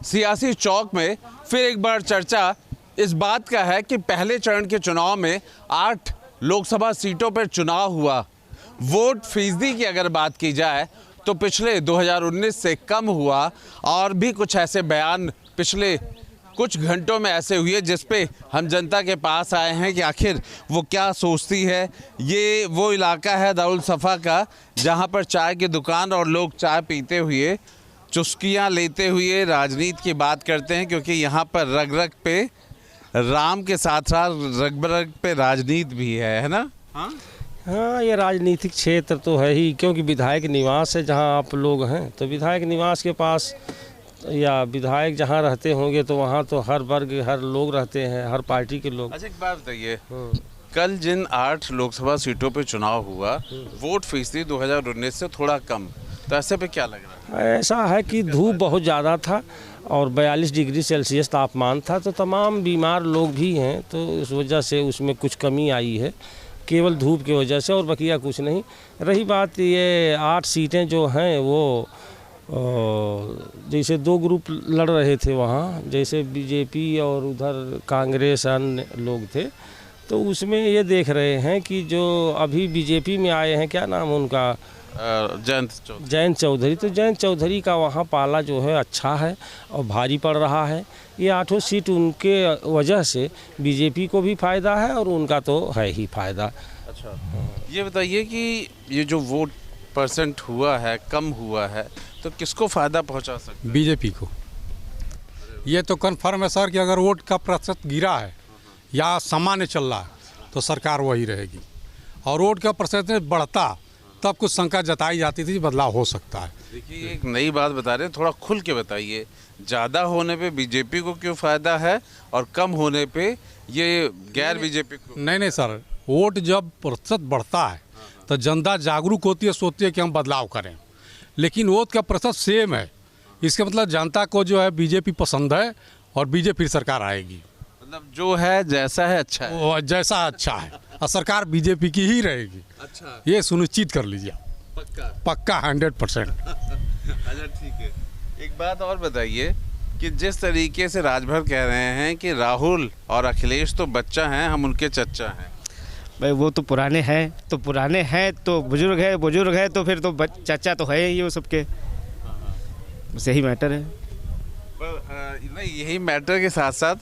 सियासी चौक में फिर एक बार चर्चा इस बात का है कि पहले चरण के चुनाव में 8 लोकसभा सीटों पर चुनाव हुआ। वोट फीसदी की अगर बात की जाए तो पिछले 2019 से कम हुआ और भी कुछ ऐसे बयान पिछले कुछ घंटों में ऐसे हुए जिस पे हम जनता के पास आए हैं कि आखिर वो क्या सोचती है। ये वो इलाका है दारुल सफ़ा का जहां पर चाय की दुकान और लोग चाय पीते हुए चुस्कियां लेते हुए राजनीति की बात करते हैं, क्योंकि यहाँ पर रग रग पे राम के साथ साथ रग रग पे राजनीति भी है ना। हाँ, ये राजनीतिक क्षेत्र तो है ही, क्योंकि विधायक निवास है जहाँ आप लोग हैं, तो विधायक निवास के पास या विधायक जहाँ रहते होंगे तो वहाँ तो हर वर्ग हर लोग रहते हैं, हर पार्टी के लोग। अच्छा, एक बात बताइए, कल जिन 8 लोकसभा सीटों पे चुनाव हुआ वोट फीसदी 2019 से थोड़ा कम, तो ऐसे पे क्या लग रहा है? ऐसा है कि धूप बहुत ज़्यादा था और 42 डिग्री सेल्सियस तापमान था, तो तमाम बीमार लोग भी हैं, तो इस वजह से उसमें कुछ कमी आई है, केवल धूप की वजह से, और बकिया कुछ नहीं। रही बात ये 8 सीटें जो हैं वो जैसे 2 ग्रुप लड़ रहे थे वहाँ, जैसे बीजेपी और उधर कांग्रेस अन्य लोग थे, तो उसमें ये देख रहे हैं कि जो अभी बीजेपी में आए हैं, क्या नाम उनका, जयंत चौधरी, तो जयंत चौधरी का वहाँ पाला जो है अच्छा है और भारी पड़ रहा है। ये 8 सीट उनके वजह से बीजेपी को भी फ़ायदा है और उनका तो है ही फ़ायदा। अच्छा, ये बताइए कि ये जो वोट परसेंट हुआ है, कम हुआ है, तो किसको फ़ायदा पहुंचा सकता है? बीजेपी को। ये तो कन्फर्म है सर कि अगर वोट का प्रतिशत गिरा है या सामान्य चल रहा है तो सरकार वही रहेगी, और वोट का प्रतिशत बढ़ता तब कुछ शंका जताई जाती थी बदलाव हो सकता है। देखिए, एक नई बात बता रहे हैं, थोड़ा खुल के बताइए, ज़्यादा होने पे बीजेपी को क्यों फ़ायदा है और कम होने पे ये गैर बीजेपी को? नहीं सर, वोट जब प्रतिशत बढ़ता है तो जनता जागरूक होती है, सोचती है कि हम बदलाव करें, लेकिन वोट का प्रतिशत सेम है, इसका मतलब जनता को जो है बीजेपी पसंद है और बीजेपी सरकार आएगी। मतलब जो है जैसा है अच्छा है, वो जैसा अच्छा है और सरकार बीजेपी की ही रहेगी। अच्छा, ये सुनिश्चित कर लीजिए, पक्का 100%। अच्छा, ठीक है। एक बात और बताइए कि जिस तरीके से राजभर कह रहे हैं कि राहुल और अखिलेश तो बच्चा हैं, हम उनके चच्चा हैं। भाई वो तो पुराने हैं तो बुजुर्ग है तो फिर तो चाचा तो है ही वो सबके, बस यही मैटर है। नहीं, यही मैटर के साथ साथ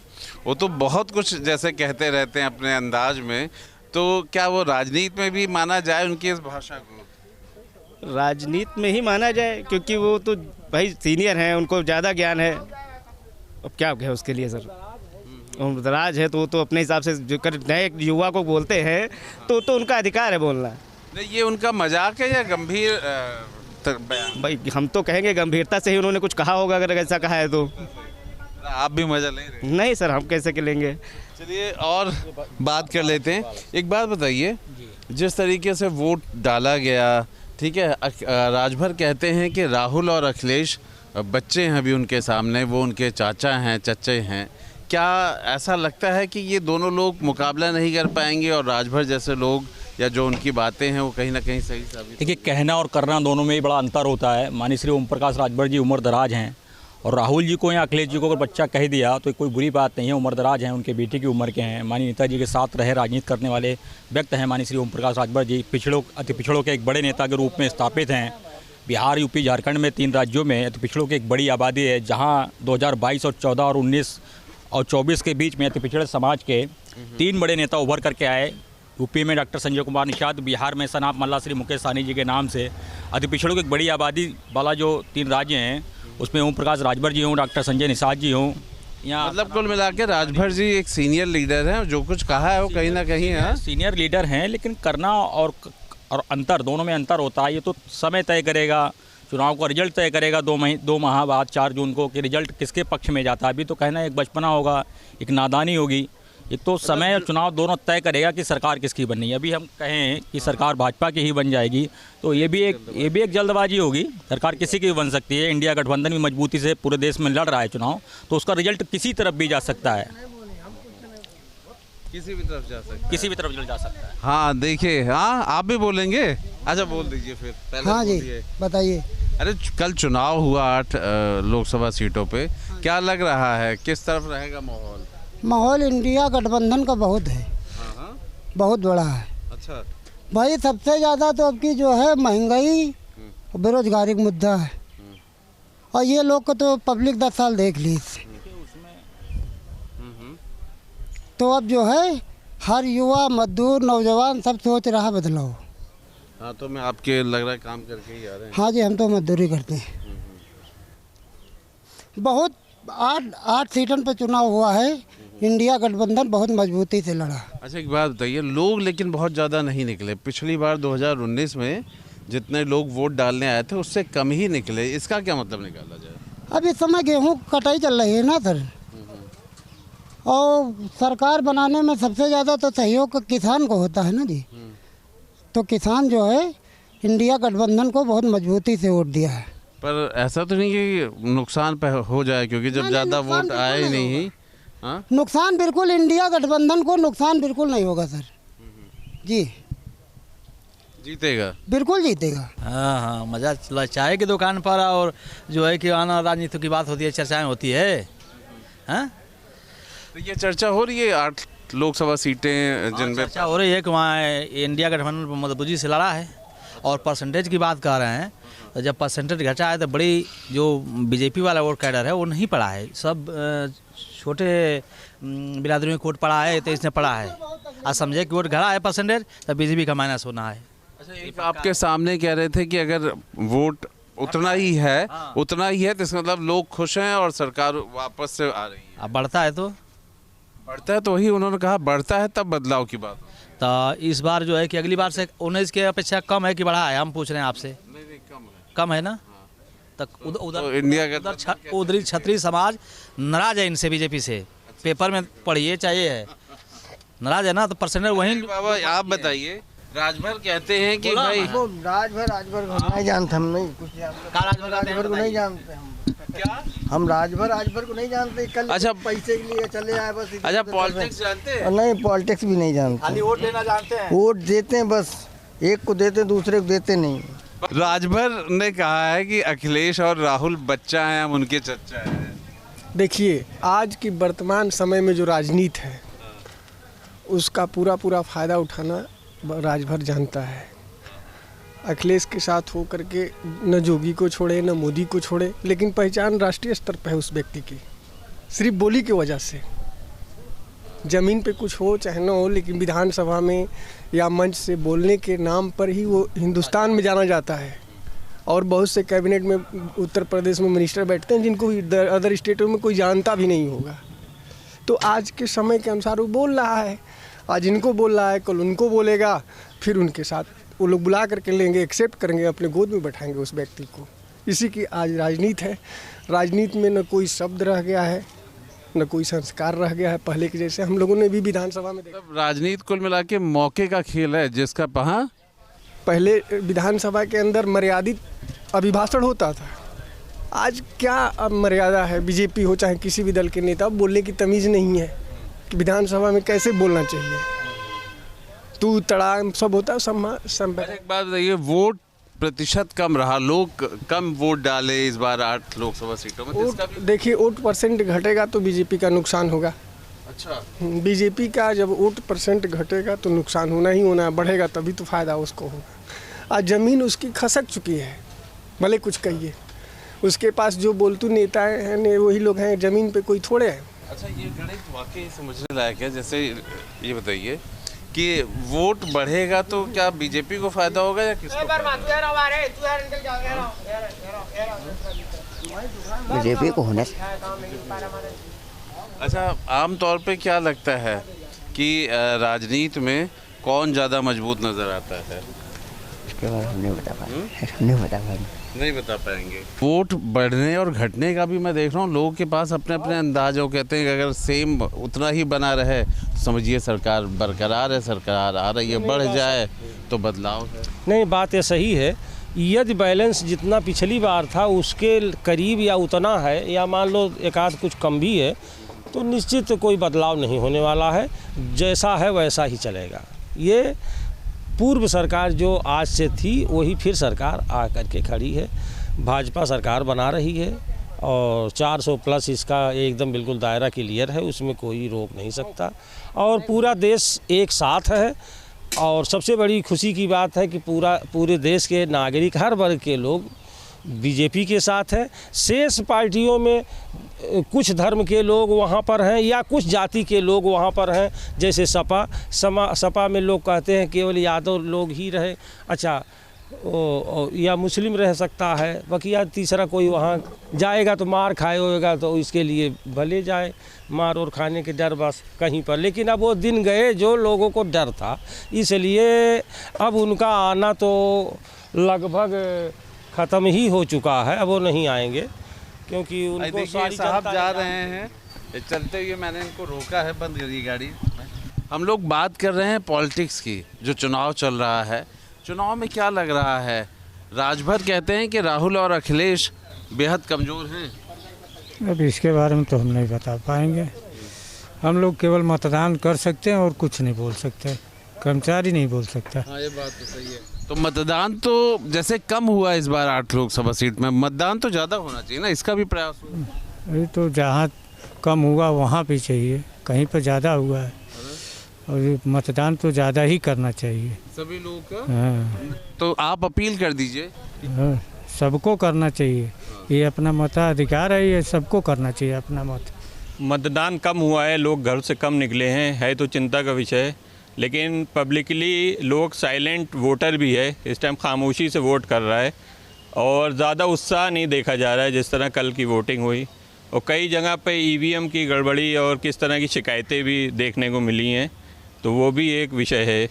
वो तो बहुत कुछ जैसे कहते रहते हैं अपने अंदाज में, तो क्या वो राजनीति में भी माना जाए उनकी इस भाषा को? राजनीति में ही माना जाए, क्योंकि वो तो भाई सीनियर हैं, उनको ज़्यादा ज्ञान है। अब क्या है उसके लिए सर, राज है तो वो तो अपने हिसाब से जो कर नए युवा को बोलते हैं तो उनका अधिकार है बोलना। नहीं, ये उनका मजाक है या गंभीर बयान? भाई हम तो कहेंगे गंभीरता से ही उन्होंने कुछ कहा होगा, अगर ऐसा कहा है तो। आप भी मजा ले रहे हैं? नहीं सर, हम कैसे के लेंगे। चलिए और बात कर लेते हैं। एक बात बताइए, जिस तरीके से वोट डाला गया, ठीक है, राजभर कहते हैं कि राहुल और अखिलेश बच्चे हैं अभी उनके सामने, वो उनके चाचा हैं, चच्चे हैं, क्या ऐसा लगता है कि ये दोनों लोग मुकाबला नहीं कर पाएंगे और राजभर जैसे लोग या जो उनकी बातें हैं वो कहीं ना कहीं सही साबित? देखिए, कहना और करना दोनों में ही बड़ा अंतर होता है। माननीय श्री ओम प्रकाश राजभर जी उम्र दराज हैं और राहुल जी को या अखिलेश जी को अगर बच्चा कह दिया तो कोई बुरी बात नहीं है, उम्र दराज हैं, उनके बेटे की उम्र के हैं, माननीय नेताजी के साथ रहे राजनीति करने वाले व्यक्ति हैं। माननीय श्री ओम प्रकाश राजभर जी अति पिछड़ों के एक बड़े नेता के रूप में स्थापित हैं। बिहार, यूपी, झारखंड में 3 राज्यों में अति पिछड़ों की एक बड़ी आबादी है, जहाँ 2022 और 14 और 19 और 24 के बीच में अति पिछड़े समाज के 3 बड़े नेता उभर करके आए। यूपी में डॉक्टर संजय कुमार निषाद, बिहार में सनाप मल्ला श्री मुकेश सहनी जी के नाम से अति पिछड़ों की एक बड़ी आबादी वाला जो 3 राज्य हैं, उसमें ओम प्रकाश राजभर जी हों, डॉक्टर संजय निषाद जी हों, या मतलब कुल मिला के राजभर जी एक सीनियर लीडर हैं, जो कुछ कहा है वो कहीं ना कहीं है, सीनियर लीडर हैं, लेकिन करना और अंतर, दोनों में अंतर होता है। ये तो समय तय करेगा, चुनाव का रिजल्ट तय करेगा 2 माह बाद 4 जून को कि रिजल्ट किसके पक्ष में जाता है। अभी तो कहना एक बचपना होगा, एक नादानी होगी, ये तो समय और चुनाव दोनों तय करेगा कि सरकार किसकी बननी है। अभी हम कहें कि सरकार भाजपा की ही बन जाएगी तो ये भी एक जल्दबाजी होगी, सरकार किसी की भी बन सकती है। इंडिया गठबंधन भी मजबूती से पूरे देश में लड़ रहा है चुनाव, तो उसका रिजल्ट किसी तरफ भी जा सकता है, किसी भी तरफ जा सकता है, किसी भी तरफ रिजल्ट जा सकता है। हाँ देखिए, हाँ आप भी बोलेंगे? अच्छा बोल दीजिए फिर पहले। हाँ जी, बताइए। अरे कल चुनाव हुआ 8 लोकसभा सीटों पे, क्या लग रहा है किस तरफ रहेगा माहौल? माहौल इंडिया गठबंधन का बहुत है, बहुत बड़ा है। अच्छा, भाई सबसे ज़्यादा तो अब की जो है महंगाई और बेरोजगारी का मुद्दा है, और ये लोग को तो पब्लिक 10 साल देख ली इससे। तो अब जो है हर युवा मजदूर नौजवान सब सोच रहा बदलाव। हाँ, तो मैं आपके लग रहा है काम करके ही आ रहे हैं। हाँ जी, हम तो मजदूरी करते हैं। बहुत 8 सीटों पर चुनाव हुआ है, इंडिया गठबंधन बहुत मजबूती से लड़ा। अच्छा, एक बात बताइए, लोग लेकिन बहुत ज़्यादा नहीं निकले। पिछली बार 2019 में जितने लोग वोट डालने आए थे उससे कम ही निकले, इसका क्या मतलब निकाला जाए? अब इस समय गेहूँ कटाई चल रही है ना सर, और सरकार बनाने में सबसे ज़्यादा तो सहयोग किसान को होता है ना जी। तो किसान जो है इंडिया गठबंधन को बहुत मजबूती से वोट दिया है। पर ऐसा तो नहीं कि नुकसान पे हो जाए, क्योंकि जब ज़्यादा वोट आए ही नहीं। हाँ, नुकसान बिल्कुल इंडिया गठबंधन को नुकसान बिल्कुल नहीं होगा सर जी, जीतेगा, बिल्कुल जीतेगा। हाँ हाँ, मज़ा चला चाय की दुकान पर, और जो है कि आना राजनीति की बात होती है, चर्चाएं होती है। हाँ, तो ये चर्चा हो रही है 8 लोकसभा सीटें जिनमें चर्चा हो रही है कि वहाँ इंडिया गठबंधन मजबूती से लड़ा है, और परसेंटेज की बात कर रहे हैं। तो जब परसेंटेज घटा है तो बड़ी जो बीजेपी वाला वोट कैडर है वो नहीं पड़ा है, सब छोटे बिरादरी में वोट पड़ा है, तो इसने पड़ा है। आज समझे कि वोट घड़ा है परसेंटेज, तो बीजेपी का माइनस होना है। अच्छा, एक आपके सामने कह रहे थे कि अगर वोट उतना ही है तो इसका मतलब लोग खुश हैं और सरकार वापस से आ रही है। अब बढ़ता है तो बढ़ता है, तो वही उन्होंने कहा बढ़ता है तब बदलाव की बात। तो इस बार जो है कि अगली बार से 19 के अपेक्षा कम है कि बढ़ा है, हम पूछ रहे हैं आपसे। कम है ना? तक तो इंडिया का उधरी छत्री समाज नाराज है इनसे, बीजेपी से। पेपर में पढ़िए चाहिए है, नाराज है ना, तो परसेंटेज वहीं। बाबा आप बताइए, राजभर कहते हैं कि भाई राजभर को नहीं जानते हम, नहीं कुछ राजभर को नहीं जानते हम। क्या हम राजभर को नहीं जानते। कल अच्छा, पैसे के लिए चले आए बस। अच्छा, पॉलिटिक्स जानते हैं? नहीं, पॉलिटिक्स भी नहीं जानते, खाली वोट देना जानते हैं। वोट देते हैं बस, एक को देते दूसरे को देते नहीं। राजभर ने कहा है कि अखिलेश और राहुल बच्चा हैं, हम उनके चच्चा हैं। देखिए, आज की वर्तमान समय में जो राजनीति है उसका पूरा फ़ायदा उठाना राजभर जानता है। अखिलेश के साथ हो करके न जोगी को छोड़े न मोदी को छोड़े, लेकिन पहचान राष्ट्रीय स्तर पर है उस व्यक्ति की, सिर्फ बोली की वजह से। ज़मीन पे कुछ हो चाहे न हो, लेकिन विधानसभा में या मंच से बोलने के नाम पर ही वो हिंदुस्तान में जाना जाता है। और बहुत से कैबिनेट में उत्तर प्रदेश में मिनिस्टर बैठते हैं जिनको अदर स्टेटों में कोई जानता भी नहीं होगा। तो आज के समय के अनुसार वो बोल रहा है, आज इनको बोल रहा है, कल उनको बोलेगा, फिर उनके साथ वो लोग बुला करके लेंगे, एक्सेप्ट करेंगे, अपने गोद में बैठाएंगे उस व्यक्ति को। इसी की आज राजनीति है। राजनीति में न कोई शब्द रह गया है, न कोई संस्कार रह गया है पहले के जैसे। हम लोगों ने भी विधानसभा में देखा, राजनीति कुल मिला के मौके का खेल है, जिसका पहले विधानसभा के अंदर मर्यादित अभिभाषण होता था। आज क्या अब मर्यादा है, बीजेपी हो चाहे किसी भी दल के नेता, बोलने की तमीज़ नहीं है कि विधानसभा में कैसे बोलना चाहिए। तू तड़ा सब होता है। एक बात बताइए, वोट प्रतिशत कम रहा, लोग कम वोट डाले इस बार 8 लोकसभा सीटों में। देखिए, वोट परसेंट घटेगा तो बीजेपी का नुकसान होगा। अच्छा, बीजेपी का जब वोट परसेंट घटेगा तो नुकसान होना ही होना है, बढ़ेगा तभी तो फायदा उसको होगा। आज ज़मीन उसकी खसक चुकी है, भले कुछ कहिए, उसके पास जो बोलतू नेताएं हैं वही लोग हैं, ज़मीन पे कोई थोड़े हैं। अच्छा, ये गणित वाकई समझने लायक है। जैसे ये बताइए कि वोट बढ़ेगा तो क्या बीजेपी को फायदा होगा या किसको? बीजेपी को होने। अच्छा, आम तौर पे क्या लगता है कि राजनीति में कौन ज़्यादा मजबूत नज़र आता है? इसके बारे में नहीं बता पाएंगे। नहीं बता पाएंगे। वोट बढ़ने और घटने का भी मैं देख रहा हूँ, लोगों के पास अपने अपने अंदाज हो। कहते हैं कि अगर सेम उतना ही बना रहे तो समझिए सरकार बरकरार है, सरकार आ रही है, बढ़ जाए तो बदलाव है। नहीं, बात ये सही है। यदि बैलेंस जितना पिछली बार था उसके करीब या उतना है, या मान लो एक आध कुछ कम भी है, तो निश्चित कोई बदलाव नहीं होने वाला है। जैसा है वैसा ही चलेगा। ये पूर्व सरकार जो आज से थी वही फिर सरकार आ करके खड़ी है। भाजपा सरकार बना रही है और 400 प्लस इसका एकदम बिल्कुल दायरा क्लियर है, उसमें कोई रोक नहीं सकता और पूरा देश एक साथ है। और सबसे बड़ी खुशी की बात है कि पूरे देश के नागरिक, हर वर्ग के लोग बीजेपी के साथ हैं। शेष पार्टियों में कुछ धर्म के लोग वहाँ पर हैं या कुछ जाति के लोग वहाँ पर हैं, जैसे सपा में लोग कहते हैं केवल यादव लोग ही रहे, अच्छा या मुस्लिम रह सकता है, बाकी या तीसरा कोई वहाँ जाएगा तो मार खाए होगा, तो इसके लिए भले जाए, मार और खाने के डर बस कहीं पर। लेकिन अब वो दिन गए जो लोगों को डर था, इसलिए अब उनका आना तो लगभग ख़त्म ही हो चुका है, अब वो नहीं आएंगे क्योंकि उनको सारी साहब जा रहे हैं। चलते हुए मैंने इनको रोका है, बंद करी गाड़ी। हम लोग बात कर रहे हैं पॉलिटिक्स की, जो चुनाव चल रहा है। चुनाव में क्या लग रहा है? राजभर कहते हैं कि राहुल और अखिलेश बेहद कमज़ोर हैं। अब इसके बारे में तो हम नहीं बता पाएंगे। हम लोग केवल मतदान कर सकते हैं और कुछ नहीं बोल सकते, कर्मचारी नहीं बोल सकता। हाँ, ये बात तो सही है। तो मतदान तो जैसे कम हुआ इस बार 8 लोकसभा सीट में, मतदान तो ज़्यादा होना चाहिए ना, इसका भी प्रयास हो। अरे तो जहाँ कम हुआ वहाँ भी चाहिए, कहीं पर ज़्यादा हुआ है और ये मतदान तो ज़्यादा ही करना चाहिए सभी लोगों का। हाँ, तो आप अपील कर दीजिए। हाँ, सबको करना चाहिए, ये अपना मताधिकार है, ये सबको करना चाहिए अपना मत। मतदान कम हुआ है, लोग घर से कम निकले हैं, है तो चिंता का विषय। लेकिन पब्लिकली लोग साइलेंट वोटर भी है, इस टाइम खामोशी से वोट कर रहा है और ज़्यादा उत्साह नहीं देखा जा रहा है जिस तरह कल की वोटिंग हुई। और कई जगह पे ईवीएम की गड़बड़ी और किस तरह की शिकायतें भी देखने को मिली हैं, तो वो भी एक विषय है।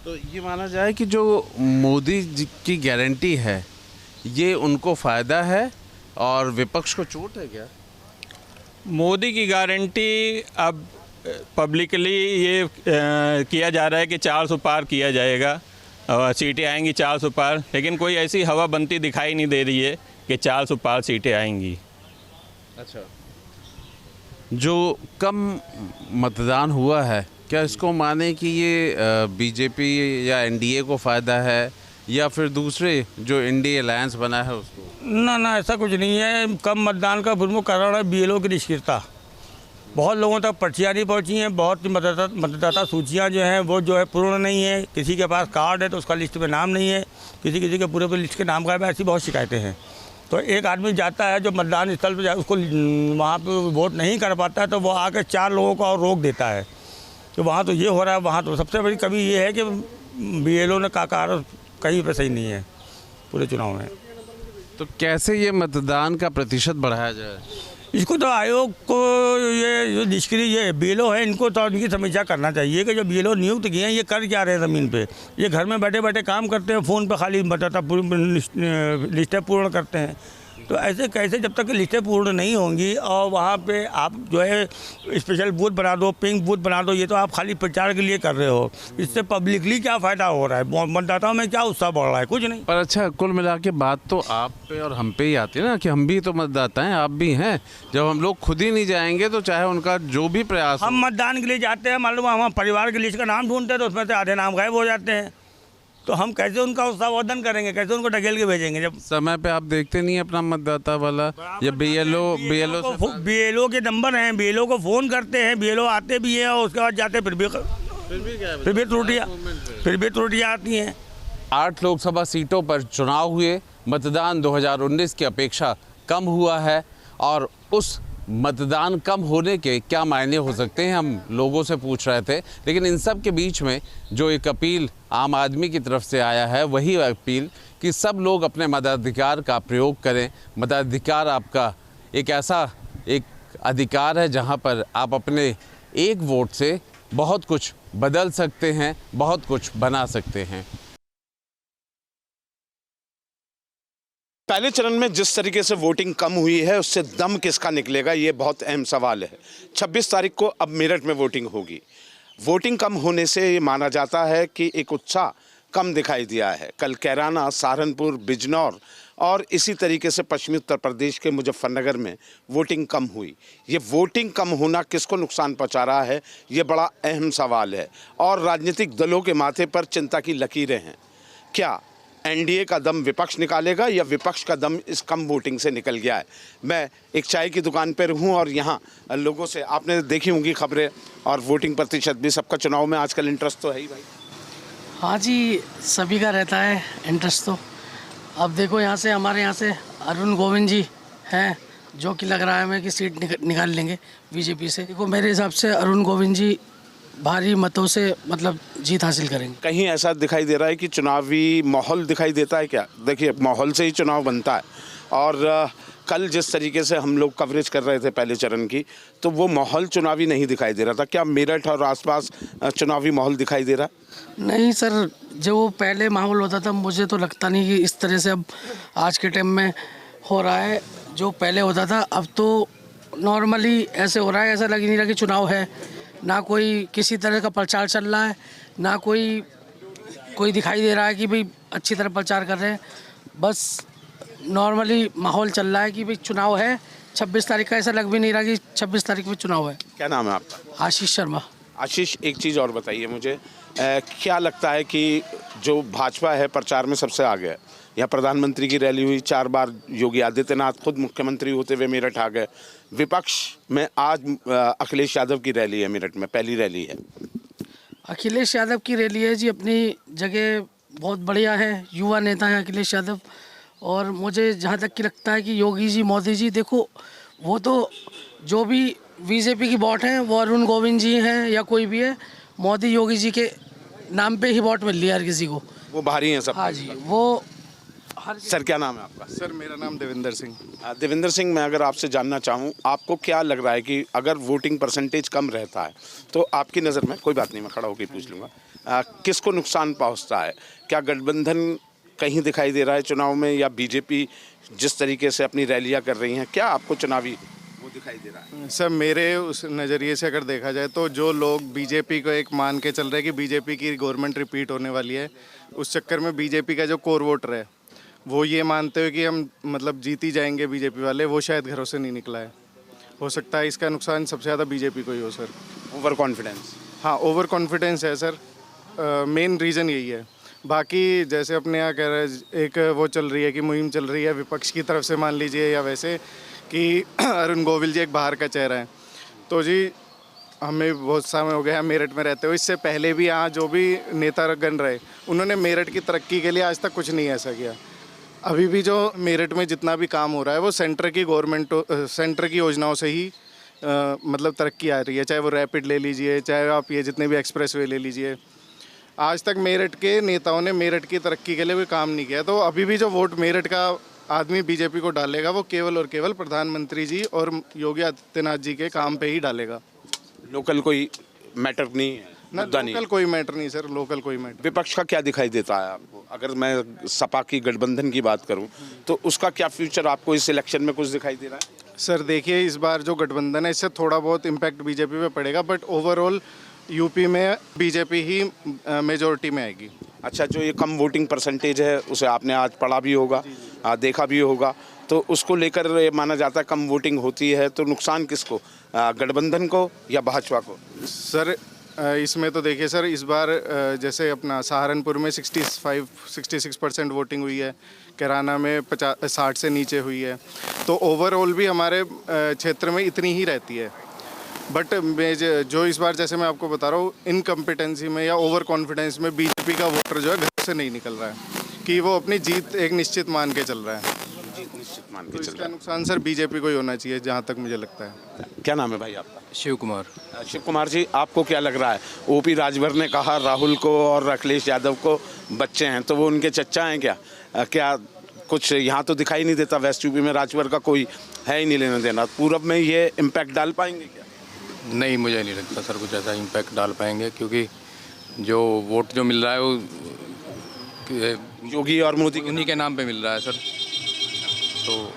तो ये माना जाए कि जो मोदी जी की गारंटी है, ये उनको फ़ायदा है और विपक्ष को चोट है क्या? मोदी की गारंटी अब पब्लिकली ये किया जा रहा है कि 400 पार किया जाएगा, सीटें आएंगी 400 पार, लेकिन कोई ऐसी हवा बनती दिखाई नहीं दे रही है कि 400 पार सीटें आएंगी। अच्छा, जो कम मतदान हुआ है, क्या इसको माने कि ये बीजेपी या एनडीए को फ़ायदा है या फिर दूसरे जो इंडिया अलायंस बना है उसको? ना, ऐसा कुछ नहीं है। कम मतदान का प्रमुख कारण है बीएलओ की निष्क्रियता। बहुत लोगों तक पर्चियाँ नहीं पहुँची हैं, बहुत मतदाता सूचियाँ जो हैं वो जो है पूर्ण नहीं है। किसी के पास कार्ड है तो उसका लिस्ट में नाम नहीं है, किसी के पूरे लिस्ट के नाम गायब है, ऐसी बहुत शिकायतें हैं। तो एक आदमी जाता है जो मतदान स्थल पर जाए, उसको वहाँ पे वोट नहीं कर पाता है तो वो आकर 4 लोगों को और रोक देता है। तो वहाँ तो ये हो रहा है। वहाँ तो सबसे बड़ी कमी ये है कि बीएलओ ने का कार्य कहीं पर सही नहीं है पूरे चुनाव में। तो कैसे ये मतदान का प्रतिशत बढ़ाया जाए? इसको तो आयोग को, ये जो निष्क्रिय ये बीएलओ है, इनको तो इनकी समीक्षा करना चाहिए कि जो बीएलओ नियुक्त किए हैं ये कर क्या रहे हैं ज़मीन पे। ये घर में बैठे बैठे काम करते हैं, फ़ोन पे खाली बताता लिस्टें पूर्ण करते हैं। तो ऐसे कैसे, जब तक लिस्टें पूर्ण नहीं होंगी और वहाँ पे आप जो है स्पेशल बूथ बना दो, पिंक बूथ बना दो, ये तो आप खाली प्रचार के लिए कर रहे हो। इससे पब्लिकली क्या फ़ायदा हो रहा है, मतदाताओं में क्या उत्साह बढ़ रहा है? कुछ नहीं। पर अच्छा, कुल मिला के बात तो आप पे और हम पे ही आती है ना, कि हम भी तो मतदाता हैं, आप भी हैं। जब हम लोग खुद ही नहीं जाएंगे तो चाहे उनका जो भी प्रयास, हम मतदान के लिए जाते हैं, मालूम हम परिवार की लिस्ट का नाम ढूंढते हैं तो उसमें से आधे नाम गायब हो जाते हैं। तो हम कैसे उनका उत्साहवर्धन करेंगे, कैसे उनको ढकेल के भेजेंगे? जब समय पे आप देखते नहीं अपना मतदाता वाला या बीएलओ के नंबर हैं, बीएलओ को फ़ोन करते हैं, बीएलओ आते भी हैं और उसके बाद जाते फिर भी त्रुटियाँ आती हैं। 8 लोकसभा सीटों पर चुनाव हुए, मतदान 2019 की अपेक्षा कम हुआ है और उस मतदान कम होने के क्या मायने हो सकते हैं, हम लोगों से पूछ रहे थे। लेकिन इन सब के बीच में जो एक अपील आम आदमी की तरफ से आया है, वही अपील कि सब लोग अपने मताधिकार का प्रयोग करें। मताधिकार आपका एक ऐसा अधिकार है जहां पर आप अपने एक वोट से बहुत कुछ बदल सकते हैं, बहुत कुछ बना सकते हैं। पहले चरण में जिस तरीके से वोटिंग कम हुई है, उससे दम किसका निकलेगा, ये बहुत अहम सवाल है। 26 तारीख को अब मेरठ में वोटिंग होगी। वोटिंग कम होने से ये माना जाता है कि एक उत्साह कम दिखाई दिया है। कल कैराना, सहारनपुर, बिजनौर और इसी तरीके से पश्चिमी उत्तर प्रदेश के मुजफ्फरनगर में वोटिंग कम हुई। ये वोटिंग कम होना किसको नुकसान पहुंचा रहा है, ये बड़ा अहम सवाल है और राजनीतिक दलों के माथे पर चिंता की लकीरें हैं। क्या एनडीए का दम विपक्ष निकालेगा या विपक्ष का दम इस कम वोटिंग से निकल गया है। मैं एक चाय की दुकान पर हूँ और यहाँ लोगों से आपने देखी होंगी खबरें और वोटिंग प्रतिशत भी, सबका चुनाव में आजकल इंटरेस्ट तो है ही भाई। हाँ जी, सभी का रहता है इंटरेस्ट तो। अब देखो यहाँ से हमारे यहाँ से अरुण गोविंद जी हैं, जो कि लग रहा है हमें कि सीट निकाल लेंगे बीजेपी से। देखो मेरे हिसाब से अरुण गोविंद जी भारी मतों से मतलब जीत हासिल करेंगे। कहीं ऐसा दिखाई दे रहा है कि चुनावी माहौल दिखाई देता है क्या? देखिए, माहौल से ही चुनाव बनता है और कल जिस तरीके से हम लोग कवरेज कर रहे थे पहले चरण की, तो वो माहौल चुनावी नहीं दिखाई दे रहा था। क्या मेरठ और आसपास चुनावी माहौल दिखाई दे रहा? नहीं सर, जो पहले माहौल होता था मुझे तो लगता नहीं कि इस तरह से अब आज के टाइम में हो रहा है। जो पहले होता था अब तो नॉर्मली ऐसे हो रहा है, ऐसा लग नहीं रहा कि चुनाव है। ना कोई किसी तरह का प्रचार चल रहा है, ना कोई दिखाई दे रहा है कि भाई अच्छी तरह प्रचार कर रहे हैं। बस नॉर्मली माहौल चल रहा है कि भाई चुनाव है 26 तारीख का। ऐसा लग भी नहीं रहा कि 26 तारीख में चुनाव है। क्या नाम है आपका? आशीष शर्मा। आशीष, एक चीज़ और बताइए मुझे, क्या लगता है कि जो भाजपा है प्रचार में सबसे आगे है? यहाँ प्रधानमंत्री की रैली हुई, 4 बार योगी आदित्यनाथ खुद मुख्यमंत्री होते हुए मेरठ आ गए। विपक्ष में आज अखिलेश यादव की रैली है, मेरठ में पहली रैली है। अखिलेश यादव की रैली है जी, अपनी जगह बहुत बढ़िया है, युवा नेता है अखिलेश यादव। और मुझे जहाँ तक कि लगता है कि योगी जी, मोदी जी, देखो वो तो जो भी बीजेपी की वोट हैं वो अरुण गोविंद जी हैं या कोई भी है, मोदी योगी जी के नाम पे ही वोट मिल रही है हर किसी को। वो भारी हैं सब। हाँ जी, वो सर क्या नाम है आपका? सर मेरा नाम देवेंद्र सिंह। देवेंद्र सिंह, मैं अगर आपसे जानना चाहूँ, आपको क्या लग रहा है कि अगर वोटिंग परसेंटेज कम रहता है तो आपकी नज़र में, कोई बात नहीं मैं खड़ा होकर पूछ लूँगा, किसको नुकसान पहुँचता है? क्या गठबंधन कहीं दिखाई दे रहा है चुनाव में, या बीजेपी जिस तरीके से अपनी रैलियाँ कर रही हैं, क्या आपको चुनावी वो दिखाई दे रहा है? सर मेरे उस नज़रिए से अगर देखा जाए तो जो लोग बीजेपी को एक मान के चल रहे हैं कि बीजेपी की गवर्नमेंट रिपीट होने वाली है, उस चक्कर में बीजेपी का जो कोर वोटर है वो ये मानते हुए कि हम मतलब जीत ही जाएंगे बीजेपी वाले, वो शायद घरों से नहीं निकला है। हो सकता है इसका नुकसान सबसे ज़्यादा बीजेपी को ही हो सर। Over confidence? हाँ, ओवर कॉन्फिडेंस है सर, मेन रीज़न यही है। बाकी जैसे अपने यहाँ कह रहे हैं, एक वो चल रही है कि मुहिम चल रही है विपक्ष की तरफ से, मान लीजिए, या वैसे कि अरुण गोविल जी एक बाहर का चेहरा है। तो जी हमें बहुत समय हो गया मेरठ में रहते हुए, इससे पहले भी यहाँ जो भी नेता गण रहे उन्होंने मेरठ की तरक्की के लिए आज तक कुछ नहीं ऐसा किया। अभी भी जो मेरठ में जितना भी काम हो रहा है वो सेंटर की गवर्नमेंट, सेंटर की योजनाओं से ही मतलब तरक्की आ रही है। चाहे वो रैपिड ले लीजिए, चाहे आप ये जितने भी एक्सप्रेस वे ले लीजिए, आज तक मेरठ के नेताओं ने मेरठ की तरक्की के लिए कोई काम नहीं किया। तो अभी भी जो वोट मेरठ का आदमी बीजेपी को डालेगा वो केवल और केवल प्रधानमंत्री जी और योगी आदित्यनाथ जी के काम पे ही डालेगा। लोकल कोई मैटर नहीं है? ना लोकल कोई मैटर नहीं सर, लोकल कोई मैटर। विपक्ष का क्या दिखाई देता है आपको? अगर मैं सपा की गठबंधन की बात करूं तो उसका क्या फ्यूचर आपको इस इलेक्शन में कुछ दिखाई दे रहा है? सर देखिए, इस बार जो गठबंधन है इससे थोड़ा बहुत इम्पैक्ट बीजेपी पे पड़ेगा, बट ओवरऑल यूपी में बीजेपी ही मेजोरिटी में आएगी। अच्छा, जो ये कम वोटिंग परसेंटेज है उसे आपने आज पढ़ा भी होगा, देखा भी होगा, तो उसको लेकर माना जाता है कम वोटिंग होती है तो नुकसान किसको, गठबंधन को या भाजपा को? सर इसमें तो देखिए सर, इस बार जैसे अपना सहारनपुर में 66% वोटिंग हुई है, कैराना में 60 से नीचे हुई है, तो ओवरऑल भी हमारे क्षेत्र में इतनी ही रहती है। बट जो इस बार जैसे मैं आपको बता रहा हूँ, इनकम्पिटेंसी में या ओवर कॉन्फिडेंस में बीजेपी का वोटर जो है घर से नहीं निकल रहा है कि वो अपनी जीत एक निश्चित मान के चल रहा है। निश्चित मान के तो चल इसका रहा है। नुकसान सर बीजेपी को ही होना चाहिए, जहाँ तक मुझे लगता है। क्या नाम है भाई आपका? शिव कुमार। शिव कुमार जी, आपको क्या लग रहा है? ओपी राजभर ने कहा राहुल को और अखिलेश यादव को बच्चे हैं, तो वो उनके चच्चा हैं क्या? क्या कुछ यहाँ तो दिखाई नहीं देता, वेस्ट यूपी में राजभर का कोई है ही नहीं लेना देना, पूरब में ये इम्पैक्ट डाल पाएंगे क्या? नहीं, मुझे नहीं लगता सर कुछ ऐसा इम्पैक्ट डाल पाएंगे, क्योंकि जो वोट जो मिल रहा है वो योगी और मोदी उन्हीं के नाम पे मिल रहा है सर। तो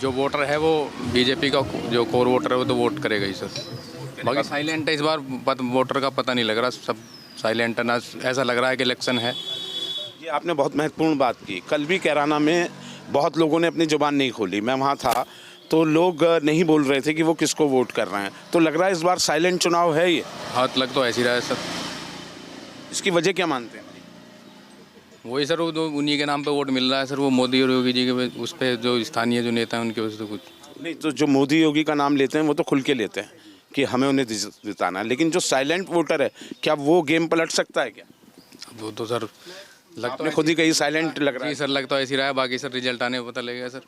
जो वोटर है वो बीजेपी का जो कोर वोटर है वो तो वोट करेगा ही सर। बाकी साइलेंट है इस बार, वोटर का पता नहीं लग रहा, सब साइलेंट है ना, ऐसा लग रहा है कि इलेक्शन है। ये आपने बहुत महत्वपूर्ण बात की। कल भी कैराना में बहुत लोगों ने अपनी जुबान नहीं खोली, मैं वहाँ था, तो लोग नहीं बोल रहे थे कि वो किसको वोट कर रहे हैं। तो लग रहा है इस बार साइलेंट चुनाव है ये। हाथ लग तो ऐसी रहा है सर। इसकी वजह क्या मानते हैं? वही सर, वो जो उन्हीं के नाम पे वोट मिल रहा है सर, वो मोदी और योगी जी के उस पर जो स्थानीय जो नेता हैं उनके वजह से कुछ नहीं। तो जो मोदी योगी का नाम लेते हैं वो तो खुल के लेते हैं कि हमें उन्हें जिताना है, लेकिन जो साइलेंट वोटर है क्या वो गेम पलट सकता है क्या? वो तो सर आपने खुद ही कही साइलेंट लग रहा है। जी सर, लग तो ऐसी रहा है, बाकी सर रिजल्ट आने में पता लगेगा सर।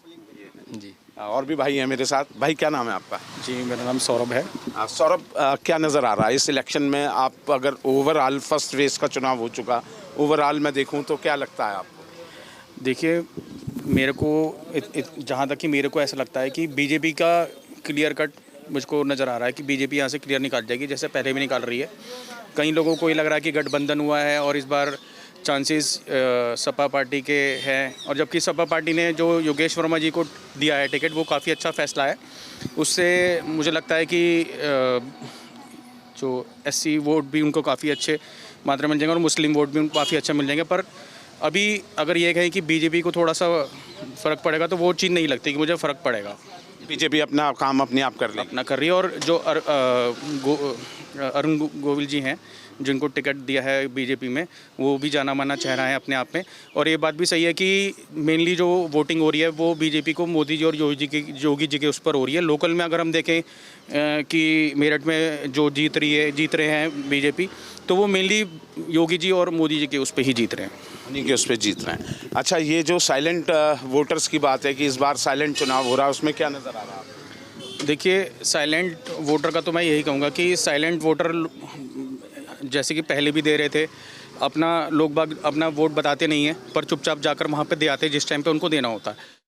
जी और भी भाई हैं मेरे साथ। भाई क्या नाम है आपका? जी मेरा नाम सौरभ है। सौरभ, क्या नज़र आ रहा है इस इलेक्शन में? आप अगर ओवरऑल फर्स्ट फेज का चुनाव हो चुका, ओवरऑल मैं देखूं तो क्या लगता है आपको? देखिए मेरे को जहाँ तक कि मेरे को ऐसा लगता है कि बीजेपी का क्लियर कट मुझको नज़र आ रहा है कि बीजेपी यहाँ से क्लियर निकाल जाएगी, जैसे पहले भी निकाल रही है। कई लोगों को ये लग रहा है कि गठबंधन हुआ है और इस बार चांसेस सपा पार्टी के हैं, और जबकि सपा पार्टी ने जो योगेश वर्मा जी को दिया है टिकट वो काफ़ी अच्छा फैसला है। उससे मुझे लगता है कि जो एससी वोट भी उनको काफ़ी अच्छे मात्रा में मिल जाएंगे और मुस्लिम वोट भी उनको काफ़ी अच्छा मिल जाएंगे। पर अभी अगर ये कहें कि बीजेपी को थोड़ा सा फ़र्क पड़ेगा तो वो चीज़ नहीं लगती कि मुझे फ़र्क पड़ेगा। बीजेपी अपना काम अपने आप कर रही है। और जो अरुण गोविल जी हैं जिनको टिकट दिया है बीजेपी में, वो भी जाना माना चेहरा है अपने आप में। और ये बात भी सही है कि मेनली जो वोटिंग हो रही है वो बीजेपी को मोदी जी और योगी जी के उस पर हो रही है। लोकल में अगर हम देखें कि मेरठ में जो जीत रहे हैं बीजेपी, तो वो मेनली योगी जी और मोदी जी के उस पर ही जीत रहे हैं, उन्हीं के उस पर जीत रहे हैं। अच्छा, ये जो साइलेंट वोटर्स की बात है कि इस बार साइलेंट चुनाव हो रहा है, उसमें क्या नज़र आ रहा है? देखिए साइलेंट वोटर का तो मैं यही कहूँगा कि साइलेंट वोटर जैसे कि पहले भी दे रहे थे, लोग बाग अपना वोट बताते नहीं हैं पर चुपचाप जाकर वहाँ पे दे आते हैं जिस टाइम पे उनको देना होता है।